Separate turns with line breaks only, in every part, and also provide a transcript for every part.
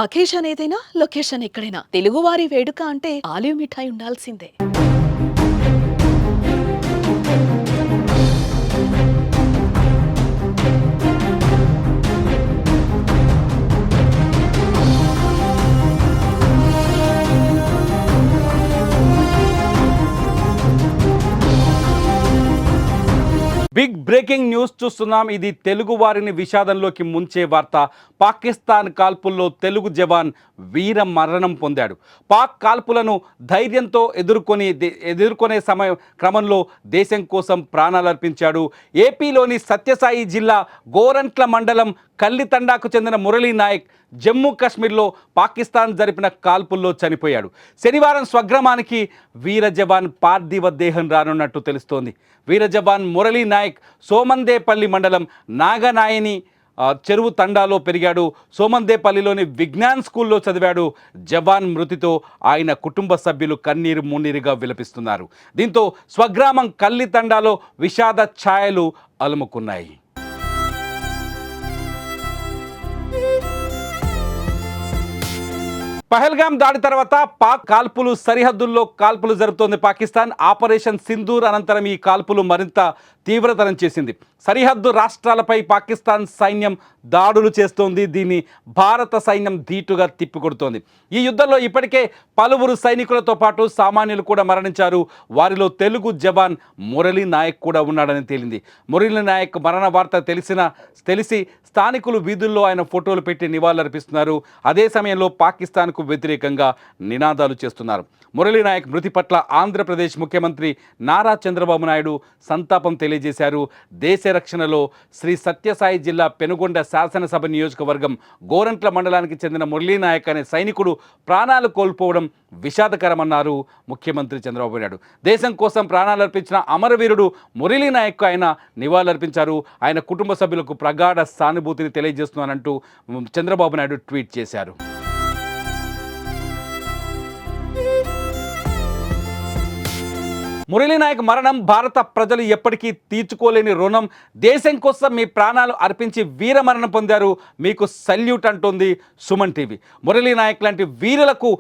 Occasion ఏదైనా location ఎక్కడైనా తెలుగువారి వేడుక అంటే ఆలివ్ మిఠాయి ఉండాల్సిందే.
బిగ్ బ్రేకింగ్ న్యూస్ చూస్తున్నాం. ఇది తెలుగు వారిని విషాదంలోకి ముంచే వార్త. పాకిస్తాన్ కాల్పుల్లో తెలుగు జవాన్ వీర మరణం పొందాడు. పాక్ కాల్పులను ధైర్యంతో ఎదుర్కొనే క్రమంలో దేశం కోసం ప్రాణాలర్పించాడు. ఏపీలోని సత్యసాయి జిల్లా గోరంట్ల మండలం కల్లితండాకు చెందిన మురళీ నాయక్ జమ్మూ కాశ్మీర్లో పాకిస్తాన్ జరిపిన కాల్పుల్లో చనిపోయాడు. శనివారం స్వగ్రామానికి వీర జవాన్ పార్థివ దేహం రానున్నట్టు తెలుస్తోంది. వీర జవాన్ మురళీ నాయక్ సోమందేపల్లి మండలం నాగనాయని చెరువు తండాలో పెరిగాడు. సోమందేపల్లిలోని విజ్ఞాన్ స్కూల్లో చదివాడు. జవాన్ మృతితో ఆయన కుటుంబ సభ్యులు కన్నీరు మున్నీరుగా విలపిస్తున్నారు. దీంతో స్వగ్రామం కల్లితండాలో విషాద ఛాయలు అలుముకున్నాయి. పహల్గాం దాడి తర్వాత పాక్ కాల్పులు సరిహద్దుల్లో కాల్పులు జరుపుతోంది పాకిస్తాన్. ఆపరేషన్ సింధూర్ అనంతరం ఈ కాల్పులు మరింత తీవ్రతరం చేసింది. సరిహద్దు రాష్ట్రాలపై పాకిస్తాన్ సైన్యం దాడులు చేస్తోంది. దీన్ని భారత సైన్యం ధీటుగా తిప్పికొడుతోంది. ఈ యుద్ధంలో ఇప్పటికే పలువురు సైనికులతో పాటు సామాన్యులు కూడా మరణించారు. వారిలో తెలుగు జవాన్ మురళీ నాయక్ కూడా ఉన్నాడని తేలింది. మురళీ నాయక్ మరణ వార్త తెలిసి స్థానికులు వీధుల్లో ఆయన ఫోటోలు పెట్టి నివాళులర్పిస్తున్నారు. అదే సమయంలో పాకిస్తాన్కు వ్యతిరేకంగా నినాదాలు చేస్తున్నారు. మురళీ నాయక్ మృతి పట్ల ఆంధ్రప్రదేశ్ ముఖ్యమంత్రి నారా చంద్రబాబు నాయుడు సంతాపం తెలియజేశారు. దేశ రక్షణలో శ్రీ సత్యసాయి జిల్లా పెనుగొండ శాసనసభ నియోజకవర్గం గోరంట్ల మండలానికి చెందిన మురళీ నాయక్ అనే సైనికుడు ప్రాణాలు కోల్పోవడం విషాదకరమన్నారు ముఖ్యమంత్రి చంద్రబాబు నాయుడు. దేశం కోసం ప్రాణాలర్పించిన అమరవీరుడు మురళీ నాయక్ ఆయన నివాళులర్పించారు. ఆయన కుటుంబ సభ్యులకు ప్రగాఢ సానుభూతిని తెలియజేస్తున్నానంటూ చంద్రబాబు నాయుడు ట్వీట్ చేశారు. మురళీ నాయక్ మరణం భారత ప్రజలు ఎప్పటికీ తీర్చుకోలేని రుణం. దేశం కోసం మీ ప్రాణాలు అర్పించి వీర మరణం పొందారు. మీకు సల్యూట్ అంటోంది సుమన్ టీవీ. మురళీ నాయక్ లాంటి వీరులకు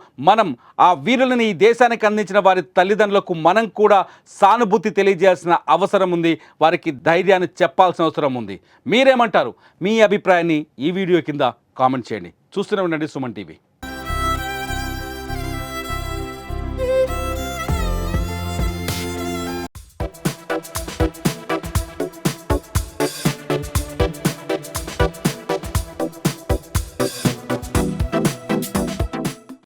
ఆ వీరులని ఈ దేశానికి అందించిన వారి తల్లిదండ్రులకు మనం కూడా సానుభూతి తెలియజేయాల్సిన అవసరం ఉంది. వారికి ధైర్యాన్ని చెప్పాల్సిన అవసరం ఉంది. మీరేమంటారు? మీ అభిప్రాయాన్ని ఈ వీడియో కింద కామెంట్ చేయండి. చూస్తూనే ఉండండి సుమన్ టీవీ.